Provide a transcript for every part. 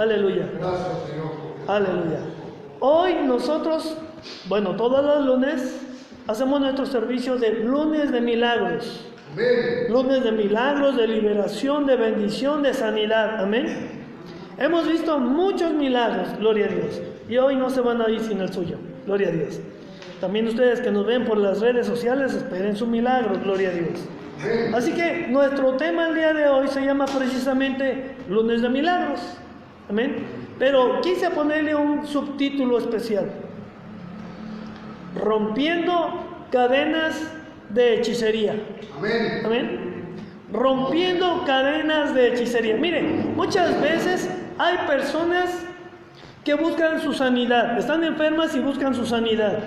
Aleluya. Gracias, Señor. Aleluya. Hoy nosotros, todos los lunes, hacemos nuestro servicio de lunes de milagros. Amén. Lunes de milagros, de liberación, de bendición, de sanidad. Amén. Hemos visto muchos milagros, gloria a Dios. Y hoy no se van a ir sin el suyo, gloria a Dios. También ustedes que nos ven por las redes sociales, esperen su milagro, gloria a Dios. Así que nuestro tema el día de hoy se llama precisamente Lunes de Milagros. Amén. Pero quise ponerle un subtítulo especial: Rompiendo cadenas de hechicería. Amén. Amén. Rompiendo cadenas de hechicería. Mire, muchas veces hay personas que buscan su sanidad, están enfermas y buscan su sanidad.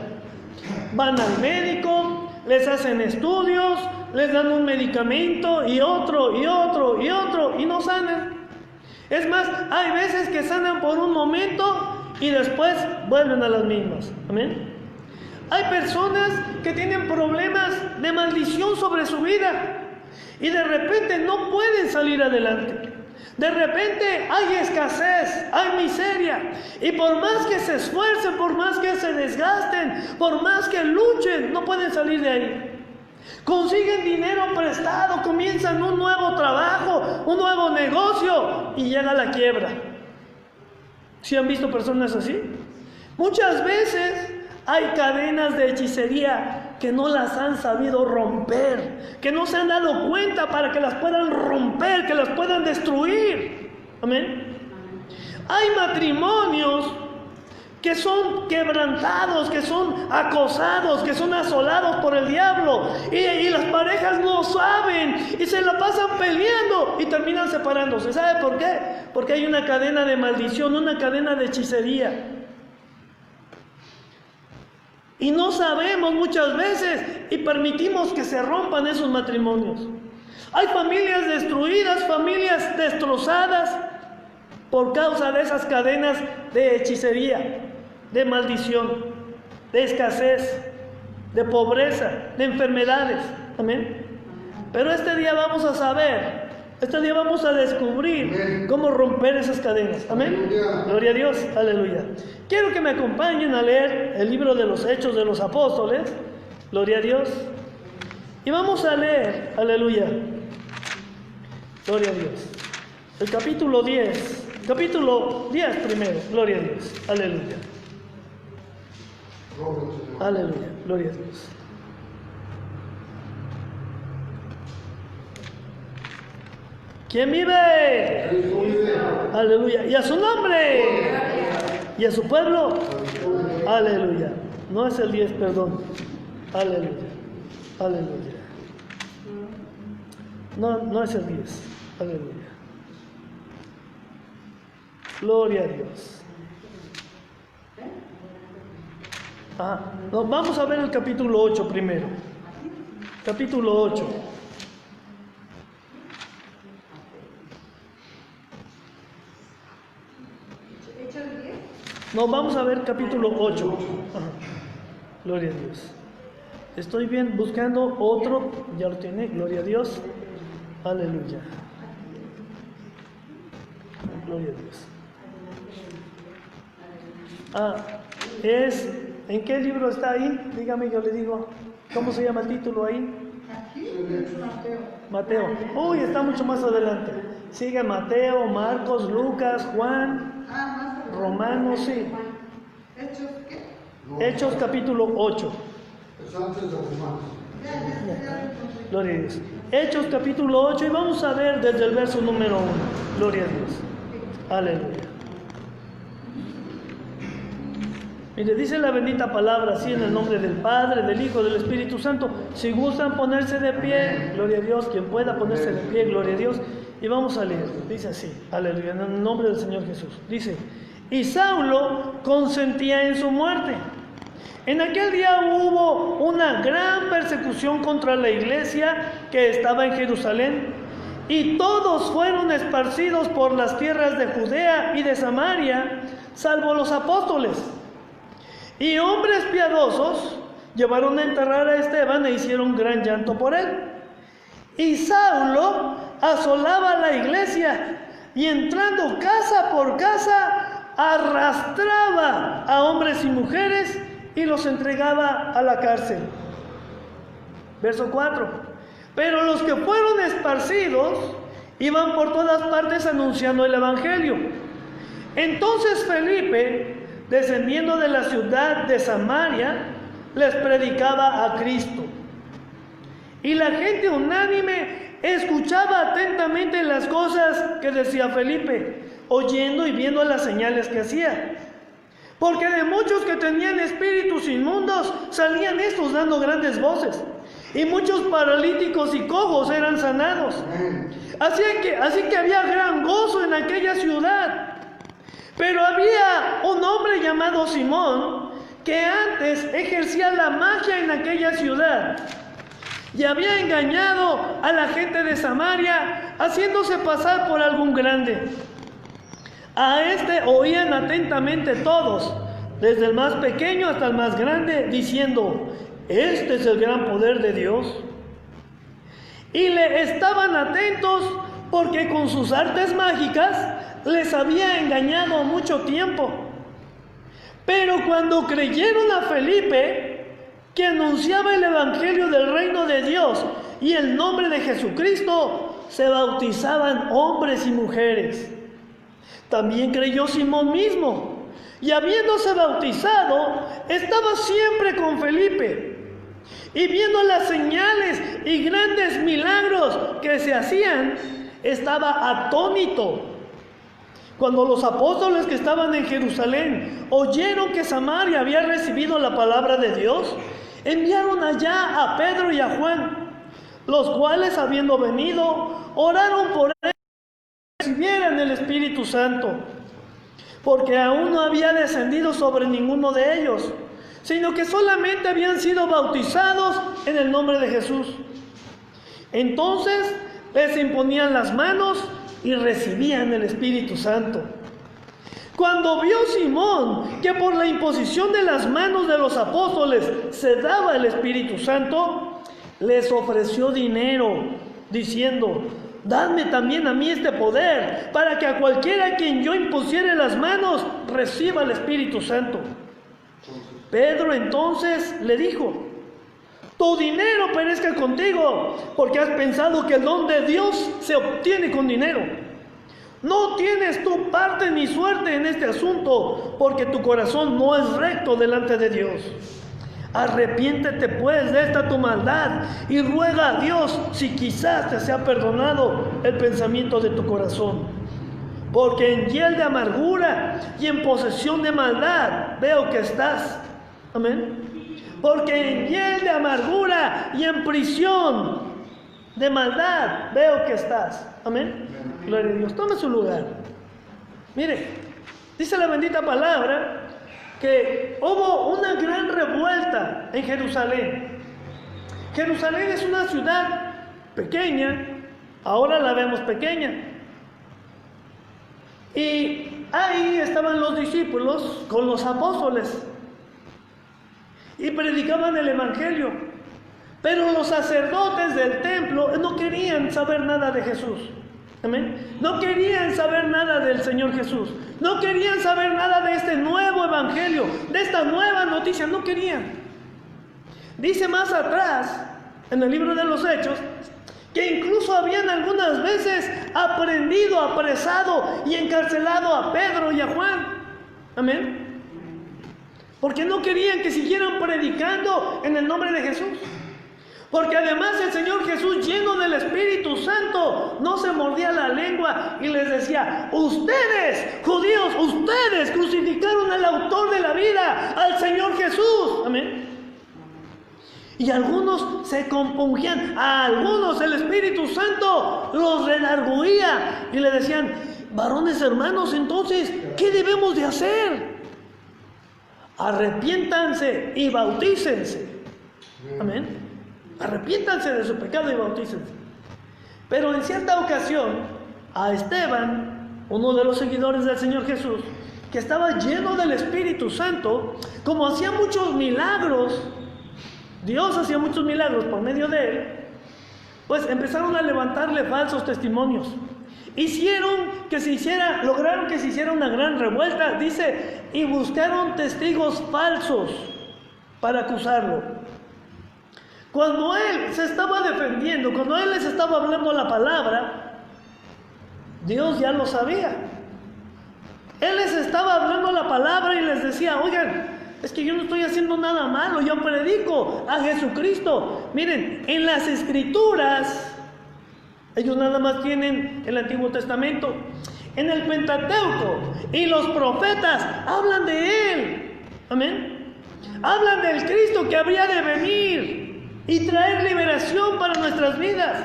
Van al médico, les hacen estudios, les dan un medicamento y otro, y otro, y otro, y no sanan. Es más, hay veces que sanan por un momento y después vuelven a las mismas. Amén. Hay personas que tienen problemas de maldición sobre su vida y de repente no pueden salir adelante. De repente hay escasez, hay miseria, y por más que se esfuercen, por más que se desgasten, por más que luchen, no pueden salir de ahí. Consiguen dinero prestado, comienzan un nuevo trabajo, un nuevo negocio y llega la quiebra. ¿Sí han visto personas así? Muchas veces hay cadenas de hechicería que no las han sabido romper, que no se han dado cuenta para que las puedan romper, que las puedan destruir. Amén. Hay matrimonios que son quebrantados, que son acosados, que son asolados por el diablo, y las parejas no saben y se la pasan peleando y terminan separándose. ¿Sabe por qué? Porque hay una cadena de maldición, una cadena de hechicería. Y no sabemos muchas veces y permitimos que se rompan esos matrimonios. Hay familias destruidas, familias destrozadas por causa de esas cadenas de hechicería, de maldición, de escasez, de pobreza, de enfermedades. Amén. Pero este día vamos a saber, este día vamos a descubrir cómo romper esas cadenas. Amén. Gloria a Dios. Aleluya. Quiero que me acompañen a leer el libro de los Hechos de los Apóstoles. Gloria a Dios. Y vamos a leer, aleluya. Gloria a Dios. El capítulo 10. Capítulo 10 primero. Gloria a Dios. Aleluya. Aleluya. Gloria a Dios. ¿Quién vive? Aleluya. Y a su nombre. Y a su pueblo. Aleluya. No es el 10, perdón. Aleluya. Aleluya. No es el 10. Aleluya. Gloria a Dios. Vamos a ver el capítulo 8 primero. Capítulo 8. No, vamos a ver capítulo 8. Gloria a Dios. Estoy bien buscando otro. Ya lo tiene. Gloria a Dios. Aleluya. Gloria a Dios. ¿En qué libro está ahí? Dígame, yo le digo. ¿Cómo se llama el título ahí? Mateo. Uy, está mucho más adelante. Sigue Mateo, Marcos, Lucas, Juan, Romanos, sí. Hechos capítulo 8. Gloria a Dios. Hechos capítulo 8 y vamos a ver desde el verso número 1. Gloria a Dios. Aleluya. Mire, dice la bendita palabra así en el nombre del Padre, del Hijo, del Espíritu Santo. Si gustan ponerse de pie, gloria a Dios, quien pueda ponerse de pie, gloria a Dios. Y vamos a leer, dice así, aleluya, en el nombre del Señor Jesús. Dice, y Saulo consentía en su muerte. En aquel día hubo una gran persecución contra la iglesia que estaba en Jerusalén, y todos fueron esparcidos por las tierras de Judea y de Samaria, salvo los apóstoles. Y hombres piadosos llevaron a enterrar a Esteban e hicieron gran llanto por él. Y Saulo asolaba la iglesia, y entrando casa por casa, arrastraba a hombres y mujeres y los entregaba a la cárcel. Verso 4. Pero los que fueron esparcidos iban por todas partes anunciando el evangelio. Entonces Felipe, descendiendo de la ciudad de Samaria, les predicaba a Cristo. Y la gente unánime escuchaba atentamente las cosas que decía Felipe, oyendo y viendo las señales que hacía. Porque de muchos que tenían espíritus inmundos salían estos dando grandes voces, y muchos paralíticos y cojos eran sanados. Así que había gran gozo en aquella ciudad. Pero había un hombre llamado Simón, que antes ejercía la magia en aquella ciudad, y había engañado a la gente de Samaria, haciéndose pasar por algún grande. A este oían atentamente todos, desde el más pequeño hasta el más grande, diciendo: este es el gran poder de Dios. Y le estaban atentos porque con sus artes mágicas les había engañado mucho tiempo. Pero cuando creyeron a Felipe, que anunciaba el evangelio del reino de Dios y el nombre de Jesucristo, se bautizaban hombres y mujeres. También creyó Simón mismo, y habiéndose bautizado, estaba siempre con Felipe. Y viendo las señales y grandes milagros que se hacían, estaba atónito. Cuando los apóstoles que estaban en Jerusalén oyeron que Samaria había recibido la palabra de Dios, enviaron allá a Pedro y a Juan, los cuales, habiendo venido, oraron por ellos que recibieran el Espíritu Santo, porque aún no había descendido sobre ninguno de ellos, sino que solamente habían sido bautizados en el nombre de Jesús. Entonces les imponían las manos y recibían el Espíritu Santo. Cuando vio Simón que por la imposición de las manos de los apóstoles se daba el Espíritu Santo, les ofreció dinero, diciendo: dadme también a mí este poder, para que a cualquiera a quien yo impusiere las manos reciba el Espíritu Santo. Pedro entonces le dijo: tu dinero perezca contigo, porque has pensado que el don de Dios se obtiene con dinero. No tienes tu parte ni suerte en este asunto, porque tu corazón no es recto delante de Dios. Arrepiéntete pues de esta tu maldad y ruega a Dios si quizás te sea perdonado el pensamiento de tu corazón. Porque en hiel de amargura y en posesión de maldad veo que estás. Amén. Porque en hiel de amargura y en prisión de maldad veo que estás. Amén. Gloria a Dios. Tome su lugar. Mire, dice la bendita palabra que hubo una gran revuelta en Jerusalén. Jerusalén es una ciudad pequeña, ahora la vemos pequeña. Y ahí estaban los discípulos con los apóstoles y predicaban el evangelio. Pero los sacerdotes del templo no querían saber nada de Jesús. Amén. No querían saber nada del Señor Jesús. No querían saber nada de este nuevo evangelio, de esta nueva noticia. No querían. Dice más atrás, en el libro de los Hechos, que incluso habían algunas veces aprendido, apresado y encarcelado a Pedro y a Juan. Amén. Porque no querían que siguieran predicando en el nombre de Jesús. Porque además el Señor Jesús, lleno del Espíritu Santo, no se mordía la lengua y les decía: ustedes, judíos, ustedes crucificaron al autor de la vida, al Señor Jesús. Amén. Y algunos se compungían, a algunos el Espíritu Santo los redarguía y le decían: varones hermanos, entonces, ¿qué debemos de hacer? Arrepiéntanse y bautícense. Amén. Arrepiéntanse de su pecado y bautícense. Pero en cierta ocasión, a Esteban, uno de los seguidores del Señor Jesús, que estaba lleno del Espíritu Santo, como hacía muchos milagros, Dios hacía muchos milagros por medio de él, pues empezaron a levantarle falsos testimonios lograron que se hiciera una gran revuelta, dice, y buscaron testigos falsos para acusarlo. Cuando él se estaba defendiendo, cuando él les estaba hablando la palabra, Dios ya lo sabía. Él les estaba hablando la palabra y les decía, oigan, es que yo no estoy haciendo nada malo, yo predico a Jesucristo. Miren, en las Escrituras, ellos nada más tienen el Antiguo Testamento. En el Pentateuco y los profetas hablan de Él. Amén. Hablan del Cristo que habría de venir y traer liberación para nuestras vidas.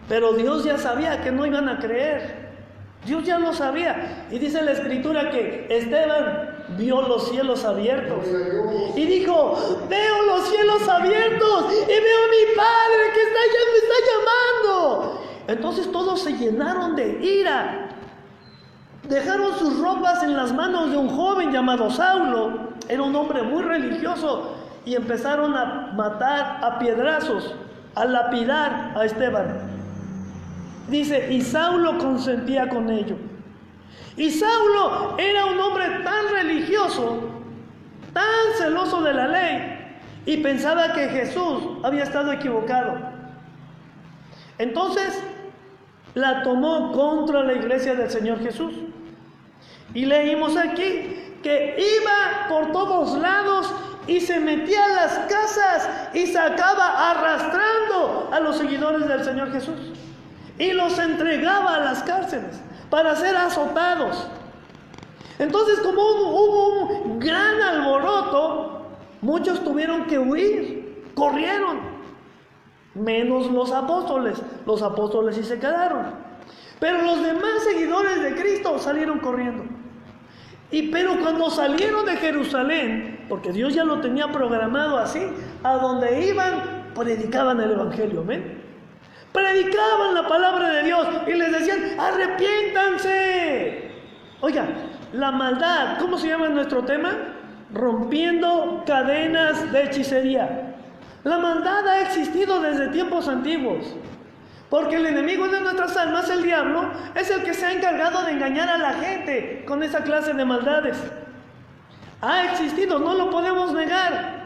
Pero Dios ya sabía que no iban a creer. Dios ya lo sabía. Y dice la Escritura que Esteban vio los cielos abiertos y dijo, veo los cielos abiertos y veo a mi Padre que me está llamando. Entonces todos se llenaron de ira. Dejaron sus ropas en las manos de un joven llamado Saulo. Era un hombre muy religioso. Y empezaron a matar a piedrazos, a lapidar a Esteban. Dice, y Saulo consentía con ello. Y Saulo era un hombre tan religioso, tan celoso de la ley, y pensaba que Jesús había estado equivocado. Entonces, la tomó contra la iglesia del Señor Jesús. Y leímos aquí que iba por todos lados y se metía a las casas y sacaba arrastrando a los seguidores del Señor Jesús. Y los entregaba a las cárceles para ser azotados. Entonces, como hubo un gran alboroto, muchos tuvieron que huir, corrieron, menos los apóstoles. Los apóstoles sí se quedaron, pero los demás seguidores de Cristo salieron corriendo. Pero cuando salieron de Jerusalén, porque Dios ya lo tenía programado así, a donde iban, predicaban el Evangelio, ¿ven? Predicaban la palabra de Dios y les decían, arrepiéntanse. Oiga, la maldad, ¿cómo se llama nuestro tema? Rompiendo cadenas de hechicería. La maldad ha existido desde tiempos antiguos, porque el enemigo de nuestras almas, el diablo, es el que se ha encargado de engañar a la gente con esa clase de maldades. Ha existido, no lo podemos negar.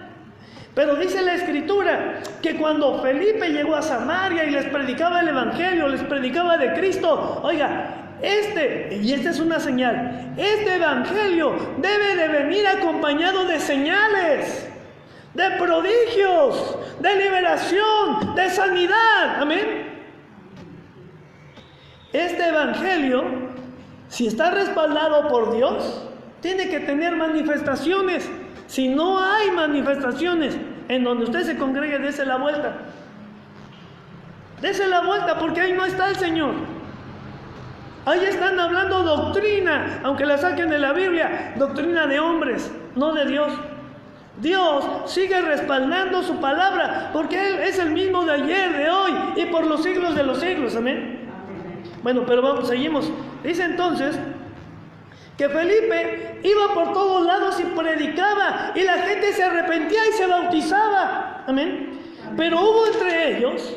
Pero dice la Escritura que cuando Felipe llegó a Samaria y les predicaba el Evangelio, les predicaba de Cristo, oiga, y esta es una señal, este Evangelio debe de venir acompañado de señales, de prodigios, de liberación, de sanidad. Amén. Este Evangelio, si está respaldado por Dios, tiene que tener manifestaciones. Si no hay manifestaciones en donde usted se congregue, dése la vuelta. Dése la vuelta, porque ahí no está el Señor. Ahí están hablando doctrina, aunque la saquen de la Biblia, doctrina de hombres, no de Dios. Dios sigue respaldando su palabra, porque Él es el mismo de ayer, de hoy y por los siglos de los siglos. Amén. Bueno, pero vamos, seguimos. Dice entonces que Felipe iba por todos lados y predicaba, y la gente se arrepentía y se bautizaba. Amén. Pero hubo entre ellos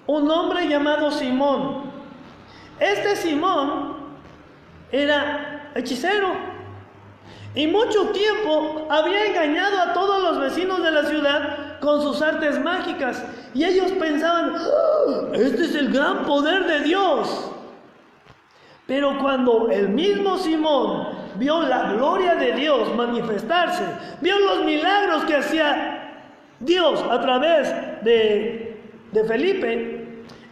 un hombre llamado Simón. Este Simón era hechicero y mucho tiempo había engañado a todos los vecinos de la ciudad con sus artes mágicas, y ellos pensaban, ¡oh, este es el gran poder de Dios! Pero cuando el mismo Simón vio la gloria de Dios manifestarse, vio los milagros que hacía Dios a través de Felipe,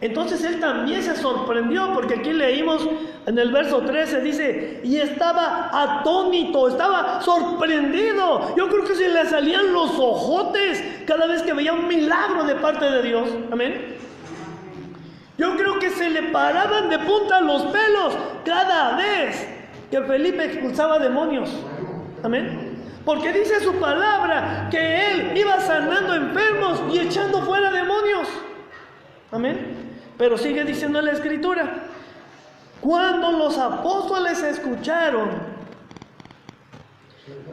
entonces él también se sorprendió, porque aquí leímos en el verso 13, dice, y estaba atónito, estaba sorprendido. Yo creo que se le salían los ojotes cada vez que veía un milagro de parte de Dios. Amén. Yo creo que se le paraban de punta los pelos cada vez que Felipe expulsaba demonios. Amén. Porque dice su palabra que él iba sanando enfermos y echando fuera demonios. Amén. Pero sigue diciendo la Escritura, cuando los apóstoles escucharon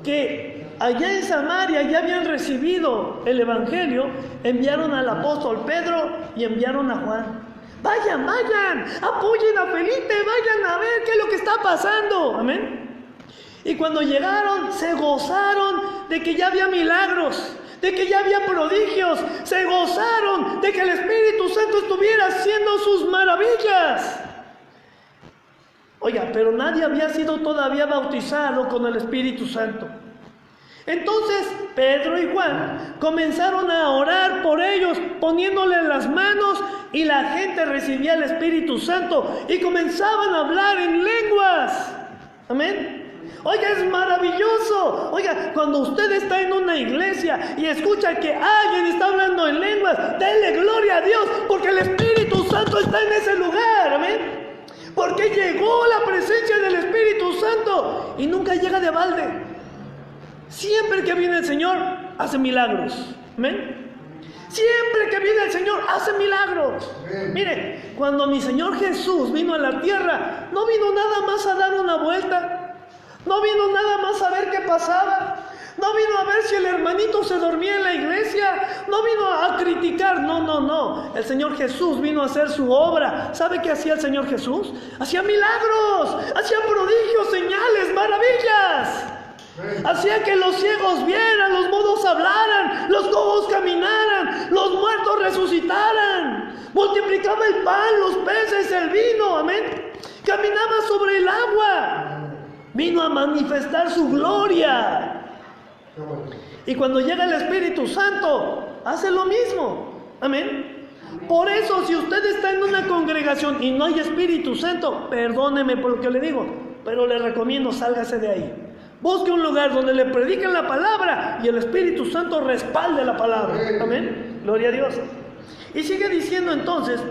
que allá en Samaria ya habían recibido el Evangelio, enviaron al apóstol Pedro y enviaron a Juan. Vayan, apoyen a Felipe, vayan a ver qué es lo que está pasando. Amén. Y cuando llegaron, se gozaron de que ya había milagros, de que ya había prodigios, se gozaron de que el Espíritu Santo estuviera haciendo sus maravillas. Oiga, pero nadie había sido todavía bautizado con el Espíritu Santo. Entonces Pedro y Juan comenzaron a orar por ellos, poniéndole las manos, y la gente recibía el Espíritu Santo y comenzaban a hablar en lenguas. Amén. Oiga, es maravilloso. Oiga, cuando usted está en una iglesia y escucha que alguien está hablando en lenguas, denle gloria a Dios, porque el Espíritu Santo está en ese lugar. Amén. Porque llegó la presencia del Espíritu Santo y nunca llega de balde. Siempre que viene el Señor, hace milagros. ¿Amén? Siempre que viene el Señor, hace milagros. Mire, cuando mi Señor Jesús vino a la tierra, no vino nada más a dar una vuelta. No vino nada más a ver qué pasaba. No vino a ver si el hermanito se dormía en la iglesia. No vino a criticar. No. El Señor Jesús vino a hacer su obra. ¿Sabe qué hacía el Señor Jesús? Hacía milagros, hacía prodigios, señales, maravillas. Hacía que los ciegos vieran, los mudos hablaran, los cojos caminaran, los muertos resucitaran. Multiplicaba el pan, los peces, el vino. Amén. Caminaba sobre el agua. Vino a manifestar su gloria. Y cuando llega el Espíritu Santo, hace lo mismo. Amén. Por eso, si usted está en una congregación y no hay Espíritu Santo, perdóneme por lo que le digo, pero le recomiendo, sálgase de ahí. Busque un lugar donde le prediquen la palabra y el Espíritu Santo respalde la palabra. Amén. Gloria a Dios. Y sigue diciendo entonces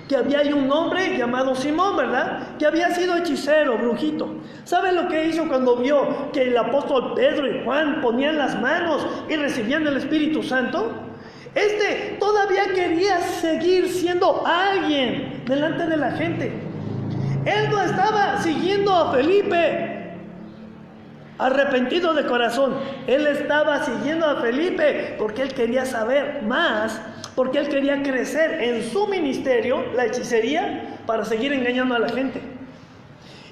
que había ahí un hombre llamado Simón, ¿verdad? Que había sido hechicero, brujito. ¿Sabe lo que hizo cuando vio que el apóstol Pedro y Juan ponían las manos y recibían el Espíritu Santo? Este todavía quería seguir siendo alguien delante de la gente. Él no estaba siguiendo a Felipe arrepentido de corazón. Él estaba siguiendo a Felipe porque él quería saber más, porque él quería crecer en su ministerio, la hechicería, para seguir engañando a la gente.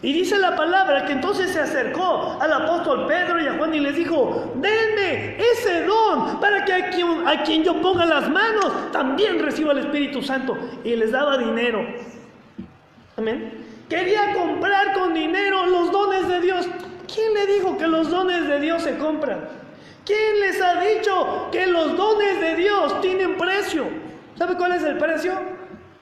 Y dice la palabra que entonces se acercó al apóstol Pedro y a Juan y les dijo: denme ese don para que a quien yo ponga las manos también reciba el Espíritu Santo. Y les daba dinero. Amén. Quería comprar con dinero los dones de Dios. ¿Quién le dijo que los dones de Dios se compran? ¿Quién les ha dicho que los dones de Dios tienen precio? ¿Sabe cuál es el precio?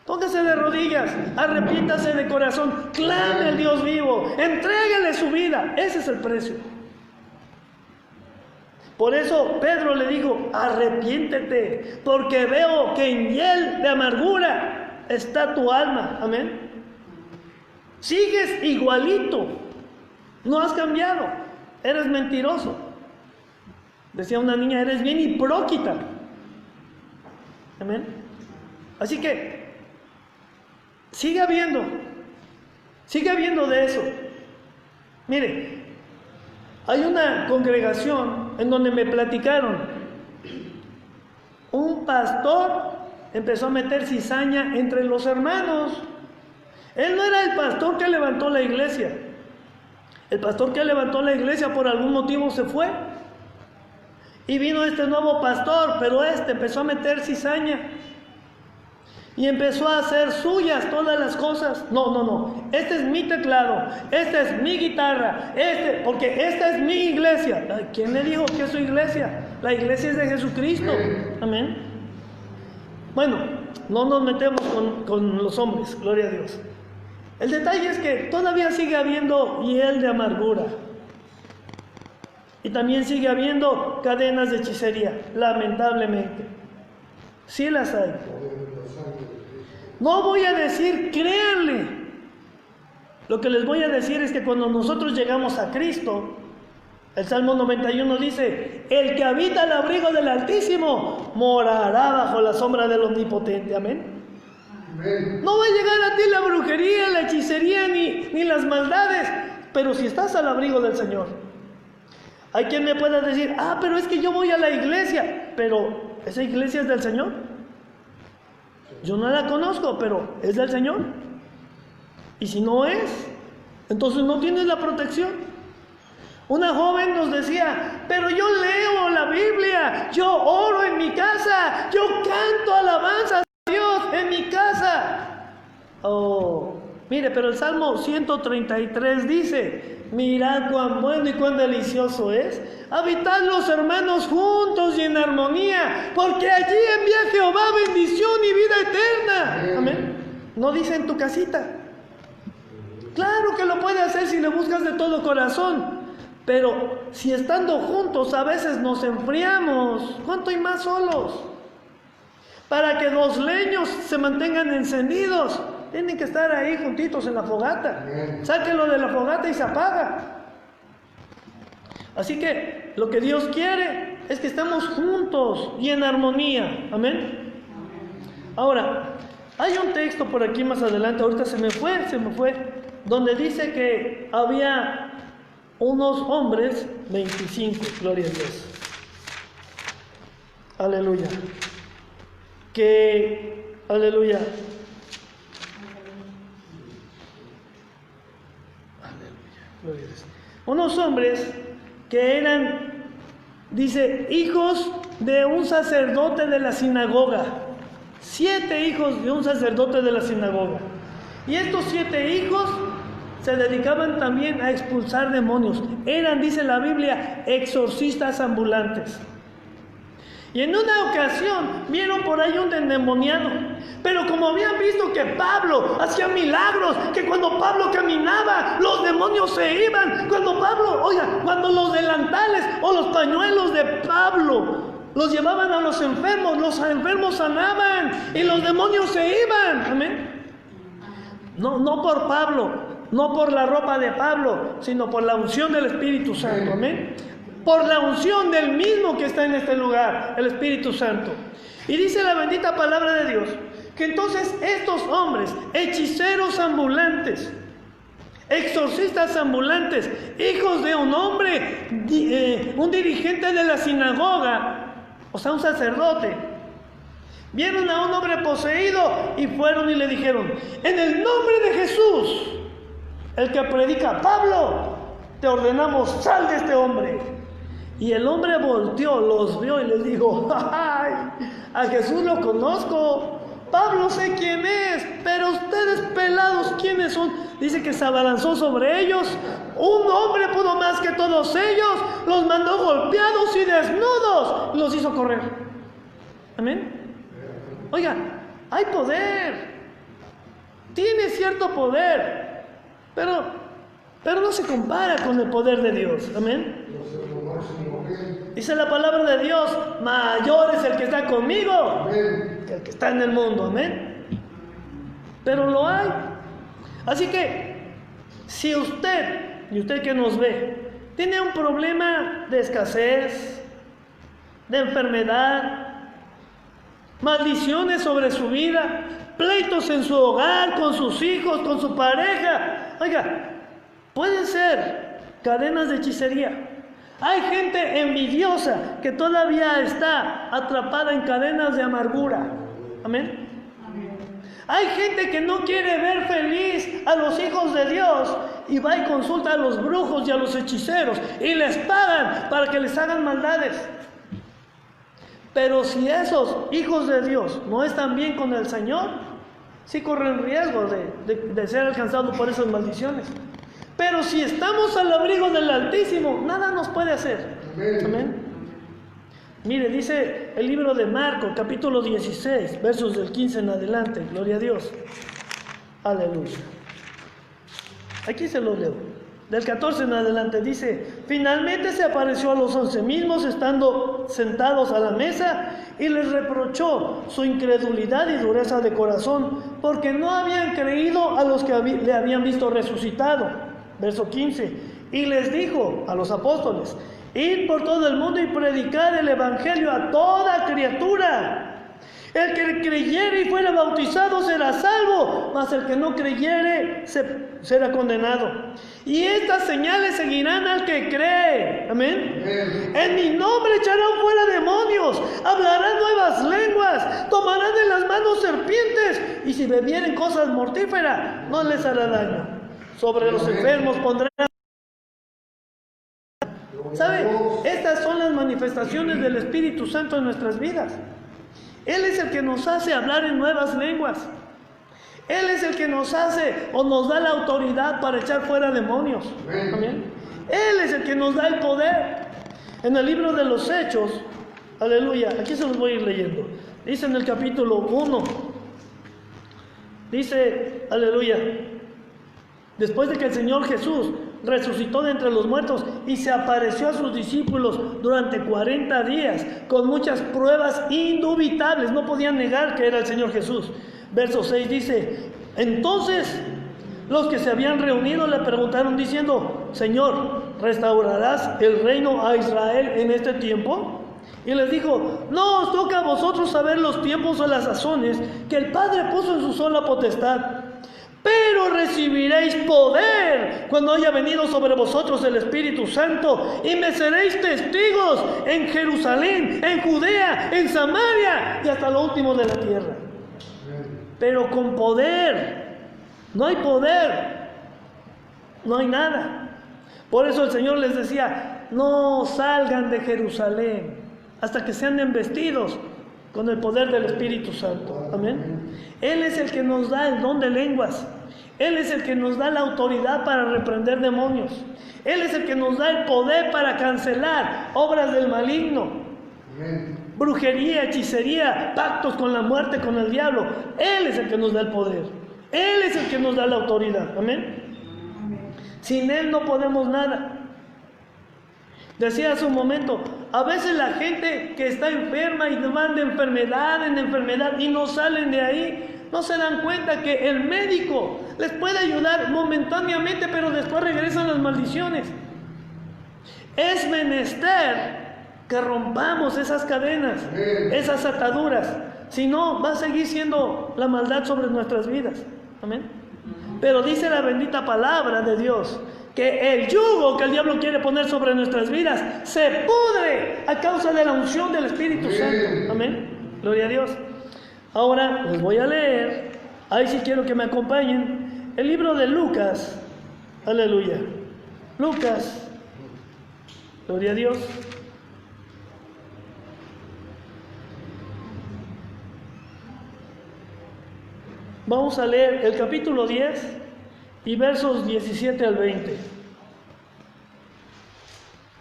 Póngase de rodillas, arrepiéntase de corazón, clame al Dios vivo, entrégale su vida. Ese es el precio. Por eso Pedro le dijo: arrepiéntete, porque veo que en hiel de amargura está tu alma. Amén. Sigues igualito. No has cambiado, eres mentiroso. Decía una niña: eres bien hipócrita. Amén. Así que sigue habiendo de eso. Mire, hay una congregación en donde me platicaron, un pastor empezó a meter cizaña entre los hermanos. Él no era el pastor que levantó la iglesia. El pastor que levantó la iglesia por algún motivo se fue. Y vino este nuevo pastor, pero empezó a meter cizaña. Y empezó a hacer suyas todas las cosas. No. Este es mi teclado. Esta es mi guitarra. Porque esta es mi iglesia. ¿Quién le dijo que es su iglesia? La iglesia es de Jesucristo. Amén. Bueno, no nos metemos con los hombres. Gloria a Dios. El detalle es que todavía sigue habiendo hiel de amargura. Y también sigue habiendo cadenas de hechicería, lamentablemente. Sí las hay. No voy a decir, créanle. Lo que les voy a decir es que cuando nosotros llegamos a Cristo, el Salmo 91 dice: el que habita al abrigo del Altísimo morará bajo la sombra del Omnipotente. Amén. No va a llegar a ti la brujería, la hechicería ni las maldades, pero si estás al abrigo del Señor. Hay quien me pueda decir: pero es que yo voy a la iglesia, pero ¿esa iglesia es del Señor? Yo no la conozco, pero ¿es del Señor? Y si no es, entonces no tienes la protección. Una joven nos decía, pero yo leo la Biblia, yo oro en mi casa, yo canto alabanzas a Dios en mi casa. Oh, mire, pero el Salmo 133 dice, mirad cuán bueno y cuán delicioso es habitar los hermanos juntos y en armonía, porque allí envía Jehová bendición y vida eterna. Amén. No dice en tu casita. Claro que lo puede hacer si le buscas de todo corazón, pero si estando juntos a veces nos enfriamos, ¿cuánto y más solos? Para que los leños se mantengan encendidos, tienen que estar ahí juntitos en la fogata. Sáquenlo de la fogata y se apaga. Así que lo que Dios quiere es que estemos juntos y en armonía. Amén. Ahora, hay un texto por aquí más adelante, ahorita se me fue, donde dice que había unos hombres, 25, gloria a Dios. Aleluya. Aleluya. Gloria a Dios. Unos hombres que eran, dice, hijos de un sacerdote de la sinagoga. 7 hijos de un sacerdote de la sinagoga. Y estos 7 hijos se dedicaban también a expulsar demonios. Eran, dice la Biblia, exorcistas ambulantes. Y en una ocasión vieron por ahí un endemoniado. Pero como habían visto que Pablo hacía milagros, que cuando Pablo caminaba, los demonios se iban. Cuando los delantales o los pañuelos de Pablo los llevaban a los enfermos sanaban y los demonios se iban. Amén. No por Pablo, no por la ropa de Pablo, sino por la unción del Espíritu Santo. Amén. Por la unción del mismo que está en este lugar, el Espíritu Santo. Y dice la bendita palabra de Dios, que entonces estos hombres, hechiceros ambulantes, exorcistas ambulantes, hijos de un hombre, un dirigente de la sinagoga, o sea, un sacerdote, vieron a un hombre poseído y fueron y le dijeron, en el nombre de Jesús, el que predica Pablo, te ordenamos, sal de este hombre. Y el hombre volteó, los vio y les dijo, ¡ay! A Jesús lo conozco, Pablo sé quién es, pero ustedes pelados, ¿quiénes son? Dice que se abalanzó sobre ellos, un hombre pudo más que todos ellos, los mandó golpeados y desnudos, y los hizo correr. Amén. Oiga, hay poder, tiene cierto poder, pero no se compara con el poder de Dios. Amén. Dice la palabra de Dios, mayor es el que está conmigo que el que está en el mundo. Amén. Pero lo hay. Así que, si usted, y usted que nos ve, tiene un problema de escasez, de enfermedad, maldiciones sobre su vida, pleitos en su hogar, con sus hijos, con su pareja, oiga, pueden ser cadenas de hechicería. Hay gente envidiosa que todavía está atrapada en cadenas de amargura. Amén. Hay gente que no quiere ver feliz a los hijos de Dios y va y consulta a los brujos y a los hechiceros y les pagan para que les hagan maldades. Pero si esos hijos de Dios no están bien con el Señor, sí corren riesgo de ser alcanzados por esas maldiciones. Pero si estamos al abrigo del Altísimo, nada nos puede hacer. Amén. Mire, dice el libro de Marcos, capítulo 16, versos del 15 en adelante. Gloria a Dios. Aleluya. Aquí se lo leo. Del 14 en adelante dice, finalmente se apareció a los 11 mismos estando sentados a la mesa y les reprochó su incredulidad y dureza de corazón porque no habían creído a los que le habían visto resucitado. Verso 15, y les dijo a los apóstoles, id por todo el mundo y predicad el evangelio a toda criatura. El que creyere y fuera bautizado será salvo, mas el que no creyere será condenado. Y estas señales seguirán al que cree. Amén. En mi nombre echarán fuera demonios, hablarán nuevas lenguas, tomarán en las manos serpientes, y si bebieren cosas mortíferas, no les hará daño. Sobre los enfermos pondrán. ¿Sabe? Estas son las manifestaciones del Espíritu Santo en nuestras vidas. Él es el que nos hace hablar en nuevas lenguas. Él es el que nos hace o nos da la autoridad para echar fuera demonios. ¿Amén? Él es el que nos da el poder. En el libro de los Hechos, aleluya, aquí se los voy a ir leyendo. Dice en el capítulo 1, dice, aleluya, después de que el Señor Jesús resucitó de entre los muertos y se apareció a sus discípulos durante 40 días con muchas pruebas indubitables, no podían negar que era el Señor Jesús. Verso 6 dice, entonces los que se habían reunido le preguntaron diciendo, Señor, ¿restaurarás el reino a Israel en este tiempo? Y les dijo, no os toca a vosotros saber los tiempos o las sazones que el Padre puso en su sola potestad. Pero recibiréis poder cuando haya venido sobre vosotros el Espíritu Santo, y me seréis testigos en Jerusalén, en Judea, en Samaria y hasta lo último de la tierra. Pero con poder, no hay poder, no hay nada. Por eso el Señor les decía, no salgan de Jerusalén hasta que sean embestidos con el poder del Espíritu Santo. Amén. Él es el que nos da el don de lenguas. Él es el que nos da la autoridad para reprender demonios. Él es el que nos da el poder para cancelar obras del maligno. Brujería, hechicería, pactos con la muerte, con el diablo. Él es el que nos da el poder. Él es el que nos da la autoridad. Amén. Sin Él no podemos nada. Decía hace un momento, a veces la gente que está enferma y van de enfermedad en enfermedad y no salen de ahí, no se dan cuenta que el médico les puede ayudar momentáneamente, pero después regresan las maldiciones. Es menester que rompamos esas cadenas, esas ataduras. Si no, va a seguir siendo la maldad sobre nuestras vidas. Amén. Pero dice la bendita palabra de Dios que el yugo que el diablo quiere poner sobre nuestras vidas se pudre a causa de la unción del Espíritu Santo. Amén. Gloria a Dios. Ahora les voy a leer, ahí sí quiero que me acompañen, el libro de Lucas. Aleluya. Lucas. Gloria a Dios. Vamos a leer el capítulo 10 y versos 17 al 20.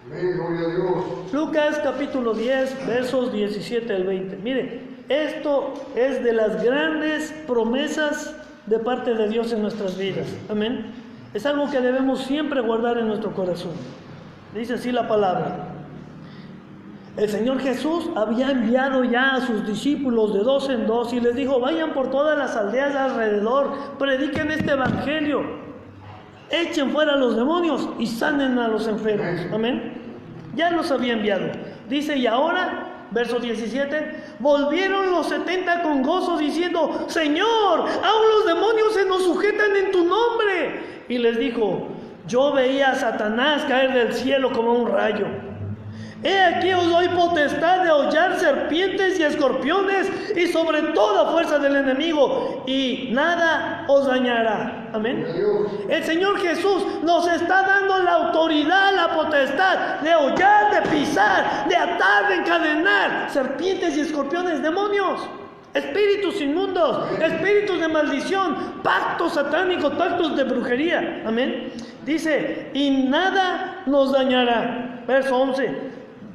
Amén, gloria a Dios. Lucas capítulo 10, versos 17 al 20. Mire, esto es de las grandes promesas de parte de Dios en nuestras vidas. Amén. Es algo que debemos siempre guardar en nuestro corazón. Dice así la palabra. El Señor Jesús había enviado ya a sus discípulos de dos en dos y les dijo, vayan por todas las aldeas de alrededor, prediquen este evangelio, echen fuera a los demonios y sanen a los enfermos. Amén. Ya los había enviado. Dice, y ahora, verso 17, volvieron los 70 con gozo diciendo, Señor, aún los demonios se nos sujetan en tu nombre. Y les dijo, yo veía a Satanás caer del cielo como un rayo. He aquí os doy potestad de hollar serpientes y escorpiones y sobre toda fuerza del enemigo, y nada os dañará. Amén. El Señor Jesús nos está dando la autoridad, la potestad de hollar, de pisar, de atar, de encadenar serpientes y escorpiones, demonios, espíritus inmundos, espíritus de maldición, pactos satánicos, pactos de brujería. Amén. Dice, y nada nos dañará.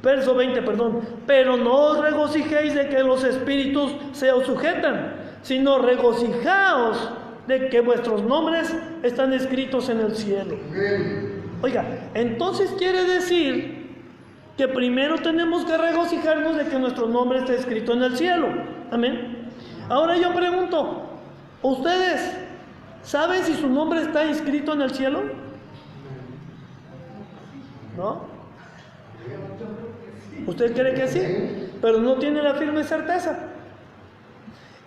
Verso 20, pero no os regocijéis de que los espíritus se os sujetan, sino regocijaos de que vuestros nombres están escritos en el cielo. Oiga, entonces quiere decir que primero tenemos que regocijarnos de que nuestro nombre está escrito en el cielo. Amén. Ahora yo pregunto, ¿ustedes saben si su nombre está inscrito en el cielo? ¿No? ¿Usted cree que sí? Pero no tiene la firme certeza.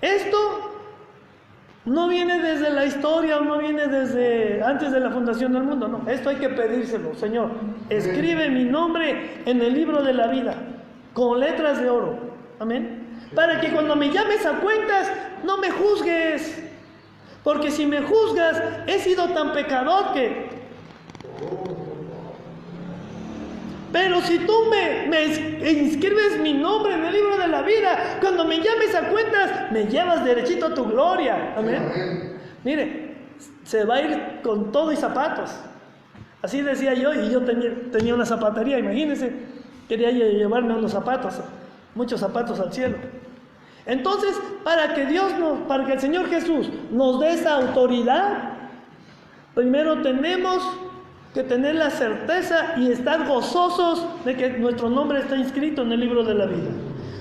Esto no viene desde la historia o no viene desde antes de la fundación del mundo, no. Esto hay que pedírselo, Señor. Escribe mi nombre en el libro de la vida, con letras de oro. Amén. Para que cuando me llames a cuentas, no me juzgues. Porque si me juzgas, he sido tan pecador que... Pero si tú me inscribes mi nombre en el libro de la vida, cuando me llames a cuentas, me llevas derechito a tu gloria. Amén. Mire, se va a ir con todo y zapatos. Así decía yo, y yo tenía una zapatería, imagínense. Quería llevarme unos zapatos, muchos zapatos al cielo. Entonces, para que el Señor Jesús nos dé esa autoridad, primero tenemos que tener la certeza y estar gozosos de que nuestro nombre está inscrito en el libro de la vida.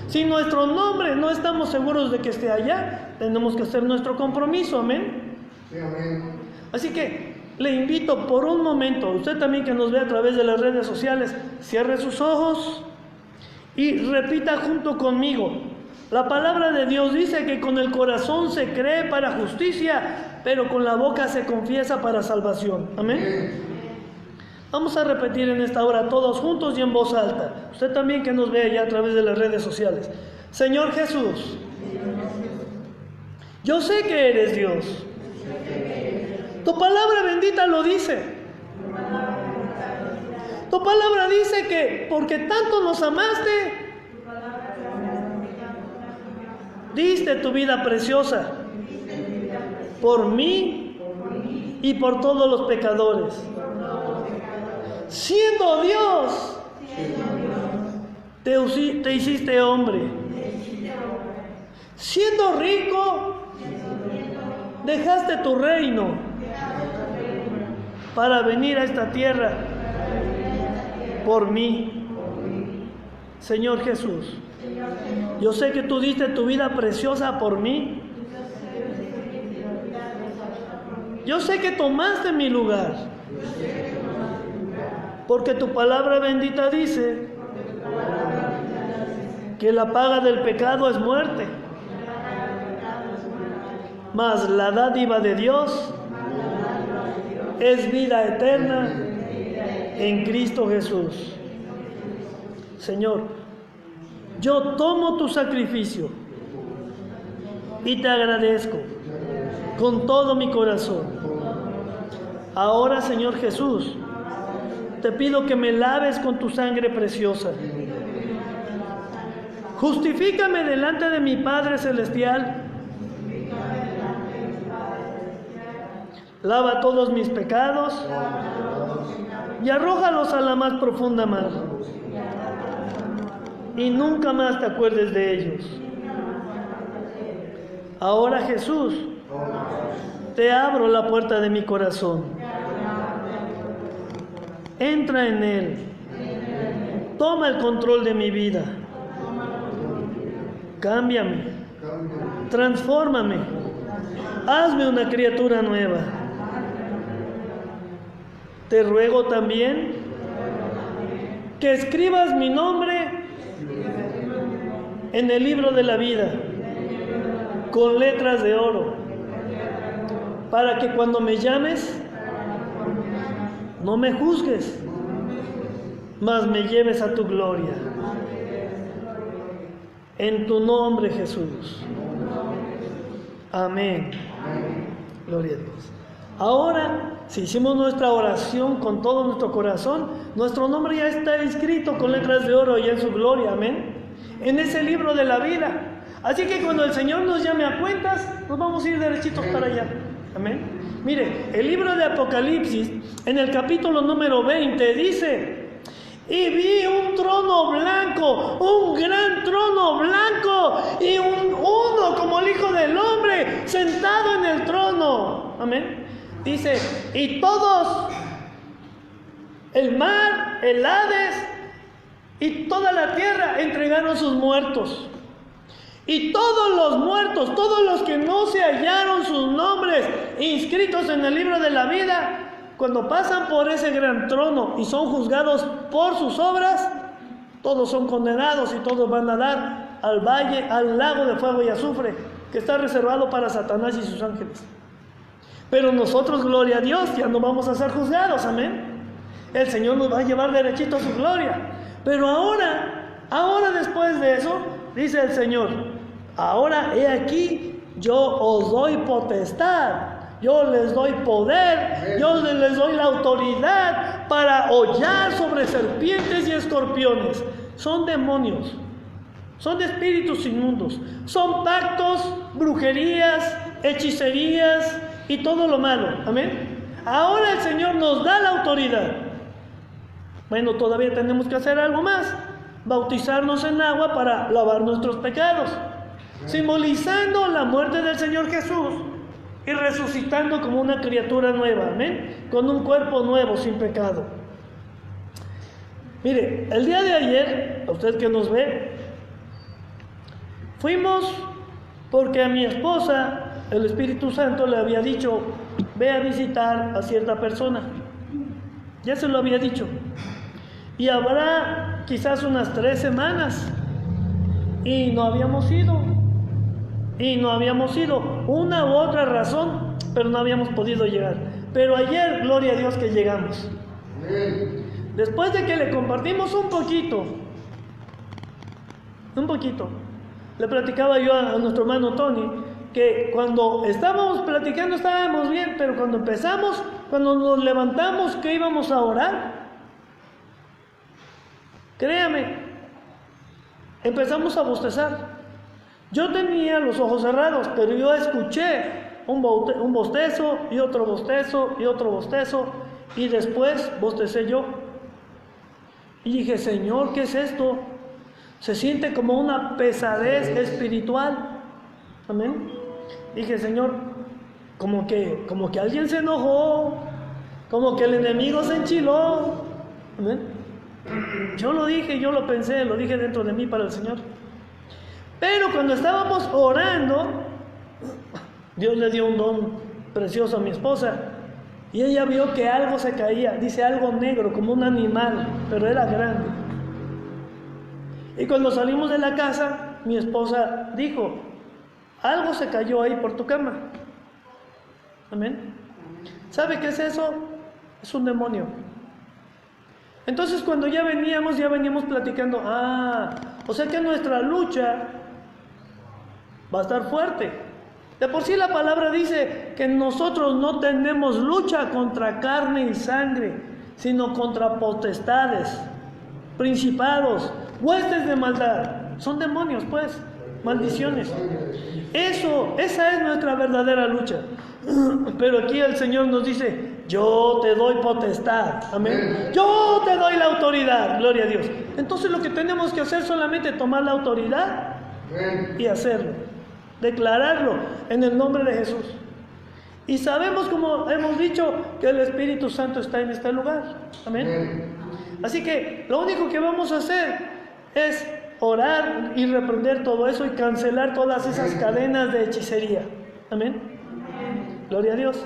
Si nuestro nombre no estamos seguros de que esté allá, tenemos que hacer nuestro compromiso, amén. Sí, amén. Así que le invito por un momento, usted también que nos ve a través de las redes sociales, cierre sus ojos y repita junto conmigo. La palabra de Dios dice que con el corazón se cree para justicia, pero con la boca se confiesa para salvación. Amén. Vamos a repetir en esta hora todos juntos y en voz alta. Usted también que nos ve allá a través de las redes sociales. Señor Jesús, yo sé que eres Dios. Tu palabra bendita lo dice. Tu palabra dice que porque tanto nos amaste, diste tu vida preciosa por mí y por todos los pecadores. Siendo Dios, te hiciste hombre. Siendo rico, dejaste tu reino para venir a esta tierra por mí. Señor Jesús, yo sé que tú diste tu vida preciosa por mí. Yo sé que tomaste mi lugar. Porque tu palabra bendita dice que la paga del pecado es muerte, mas la dádiva de Dios es vida eterna en Cristo Jesús. Señor, yo tomo tu sacrificio y te agradezco con todo mi corazón. Ahora, Señor Jesús, te pido que me laves con tu sangre preciosa. Justifícame delante de mi Padre Celestial. Lava todos mis pecados y arrójalos a la más profunda mar. Y nunca más te acuerdes de ellos. Ahora, Jesús, te abro la puerta de mi corazón. Entra en él. Toma el control de mi vida. Cámbiame. Transfórmame. Hazme una criatura nueva. Te ruego también que escribas mi nombre en el libro de la vida con letras de oro, para que cuando me llames no me juzgues, mas me lleves a tu gloria. En tu nombre, Jesús. Amén. Gloria a Dios. Ahora, si hicimos nuestra oración con todo nuestro corazón, nuestro nombre ya está inscrito con letras de oro y en su gloria. Amén. En ese libro de la vida. Así que cuando el Señor nos llame a cuentas, nos vamos a ir derechitos para allá. Amén. Mire, el libro de Apocalipsis, en el capítulo número 20, dice: y vi un trono blanco, un gran trono blanco, y uno como el Hijo del Hombre sentado en el trono. Amén. Dice, y todos, el mar, el Hades y toda la tierra entregaron sus muertos. Y todos los muertos, todos los que no se hallaron sus nombres inscritos en el libro de la vida, cuando pasan por ese gran trono y son juzgados por sus obras, todos son condenados y todos van a dar al lago de fuego y azufre, que está reservado para Satanás y sus ángeles. Pero nosotros, gloria a Dios, ya no vamos a ser juzgados, amén. El Señor nos va a llevar derechito a su gloria. Pero ahora después de eso, dice el Señor, ahora he aquí, yo os doy potestad, yo les doy poder, yo les doy la autoridad para hollar sobre serpientes y escorpiones. Son demonios, son espíritus inmundos, son pactos, brujerías, hechicerías y todo lo malo, amén. Ahora el Señor nos da la autoridad. Bueno, todavía tenemos que hacer algo más, bautizarnos en agua para lavar nuestros pecados, simbolizando la muerte del Señor Jesús y resucitando como una criatura nueva, amén, con un cuerpo nuevo, sin pecado. Mire, el día de ayer, a usted que nos ve, fuimos porque a mi esposa el Espíritu Santo le había dicho, ve a visitar a cierta persona. Ya se lo había dicho. Y habrá quizás unas 3 semanas. Y no habíamos ido. Una u otra razón, pero no habíamos podido llegar. Pero ayer, gloria a Dios que llegamos. Después de que le compartimos un poquito, le platicaba yo a nuestro hermano Tony, que cuando estábamos platicando estábamos bien, pero cuando empezamos, cuando nos levantamos que íbamos a orar, créame, empezamos a bostezar. Yo tenía los ojos cerrados, pero yo escuché un bostezo y otro bostezo y otro bostezo, y después bostecé yo. Y dije, Señor, ¿qué es esto? Se siente como una pesadez espiritual. Amén. Dije, Señor, como que alguien se enojó, como que el enemigo se enchiló. Amén. Yo lo dije, yo lo pensé, lo dije dentro de mí para el Señor. Pero cuando estábamos orando, Dios le dio un don precioso a mi esposa. Y ella vio que algo se caía, dice algo negro, como un animal, pero era grande. Y cuando salimos de la casa, mi esposa dijo, algo se cayó ahí por tu cama. Amén. ¿Sabe qué es eso? Es un demonio. Entonces cuando ya veníamos platicando, o sea que nuestra lucha va a estar fuerte. De por sí la palabra dice que nosotros no tenemos lucha contra carne y sangre, sino contra potestades, principados, huestes de maldad. Son demonios, pues, maldiciones. Esa es nuestra verdadera lucha. Pero aquí el Señor nos dice, yo te doy potestad, amén. Yo te doy la autoridad, gloria a Dios. Entonces lo que tenemos que hacer es solamente tomar la autoridad y hacerlo, declararlo en el nombre de Jesús. Y sabemos, como hemos dicho, que el Espíritu Santo está en este lugar, amén. Así que lo único que vamos a hacer es orar y reprender todo eso y cancelar todas esas cadenas de hechicería, amén. Gloria a Dios.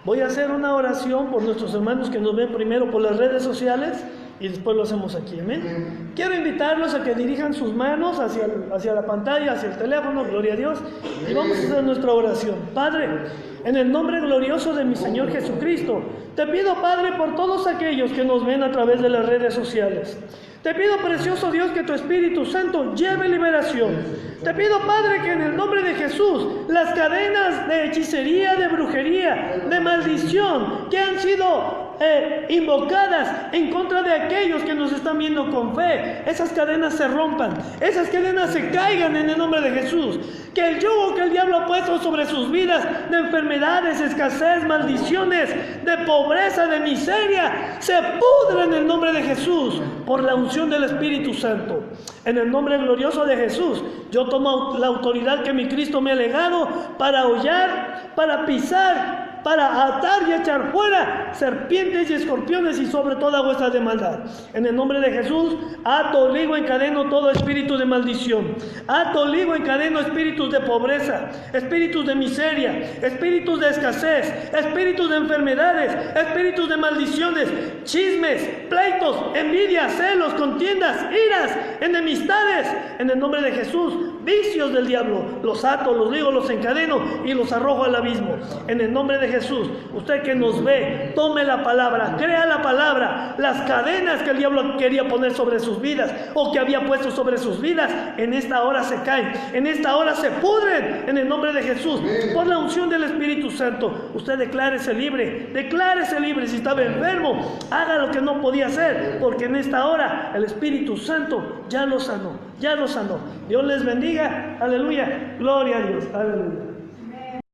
Voy a hacer una oración por nuestros hermanos que nos ven primero por las redes sociales y después lo hacemos aquí, amén. Quiero invitarlos a que dirijan sus manos hacia la pantalla, hacia el teléfono, gloria a Dios, y vamos a hacer nuestra oración. Padre, en el nombre glorioso de mi Señor Jesucristo, te pido, Padre, por todos aquellos que nos ven a través de las redes sociales. Te pido, precioso Dios, que tu Espíritu Santo lleve liberación. Te pido, Padre, que en el nombre de Jesús, las cadenas de hechicería, de brujería, de maldición, que han sido invocadas en contra de aquellos que nos están viendo con fe, esas cadenas se rompan, esas cadenas se caigan en el nombre de Jesús. Que el yugo que el diablo ha puesto sobre sus vidas de enfermedades, escasez, maldiciones, de pobreza, de miseria, se pudra en el nombre de Jesús por la unción del Espíritu Santo. En el nombre glorioso de Jesús, yo tomo la autoridad que mi Cristo me ha legado para hollar, para pisar para atar y echar fuera serpientes y escorpiones y sobre toda vuestra de maldad. En el nombre de Jesús, ato, ligo, encadeno todo espíritu de maldición. Ato, ligo, encadeno espíritus de pobreza, espíritus de miseria, espíritus de escasez, espíritus de enfermedades, espíritus de maldiciones, chismes, pleitos, envidias, celos, contiendas, iras, enemistades. En el nombre de Jesús, vicios del diablo, los ato, los ligo, los encadeno y los arrojo al abismo. En el nombre de Jesús, usted que nos ve, tome la palabra, crea la palabra. Las cadenas que el diablo quería poner sobre sus vidas o que había puesto sobre sus vidas, en esta hora se caen, en esta hora se pudren. En el nombre de Jesús, por la unción del Espíritu Santo, usted declárese libre. Si estaba enfermo, haga lo que no podía hacer, porque en esta hora el Espíritu Santo ya lo sanó. Dios les bendiga, aleluya, gloria a Dios, aleluya.